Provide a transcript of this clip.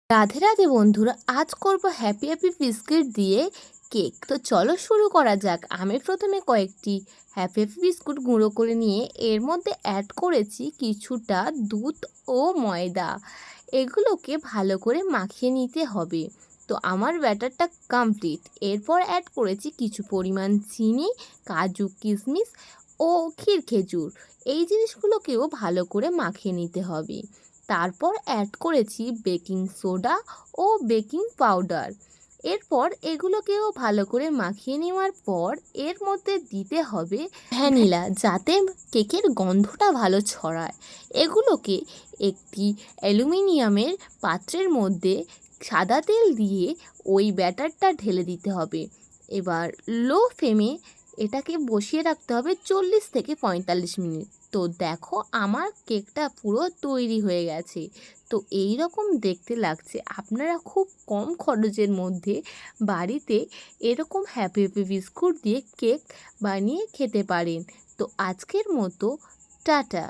রাধে রাধে বন্ধুরা, আজ করব হ্যাপি হ্যাপি বিস্কিট দিয়ে কেক। তো চলো শুরু করা যাক। আমি প্রথমে কয়েকটি হ্যাপি হ্যাপি বিস্কুট গুঁড়ো করে নিয়ে এর মধ্যে অ্যাড করেছি কিছুটা দুধ ও ময়দা। এগুলোকে ভালো করে মাখিয়ে নিতে হবে। তো আমার ব্যাটারটা কমপ্লিট। এরপর অ্যাড করেছি কিছু পরিমাণ চিনি, কাজু কিশমিশ ও ক্ষীর খেজুর। এই জিনিসগুলোকেও ভালো করে মাখিয়ে নিতে হবে। তারপর অ্যাড করেছি বেকিং সোডা ও বেকিং পাউডার। এরপর এগুলোকেও ভালো করে মাখিয়ে নেওয়ার পর এর মধ্যে দিতে হবে ভ্যানিলা, যাতে কেকের গন্ধটা ভালো ছড়ায়। এগুলোকে একটি অ্যালুমিনিয়ামের পাত্রের মধ্যে সাদা তেল দিয়ে ওই ব্যাটারটা ঢেলে দিতে হবে। এবার লো ফ্লেমে এটাকে বসিয়ে রাখতে হবে 40 থেকে 45 মিনিট। তো দেখো, আমার কেকটা পুরো তৈরি হয়ে গেছে। তো এই রকম দেখতে লাগছে। আপনারা খুব কম খরচের মধ্যে বাড়িতে এরকম হ্যাপি হ্যাপি বিস্কুট দিয়ে কেক বানিয়ে খেতে পারেন। তো আজকের মতো টাটা।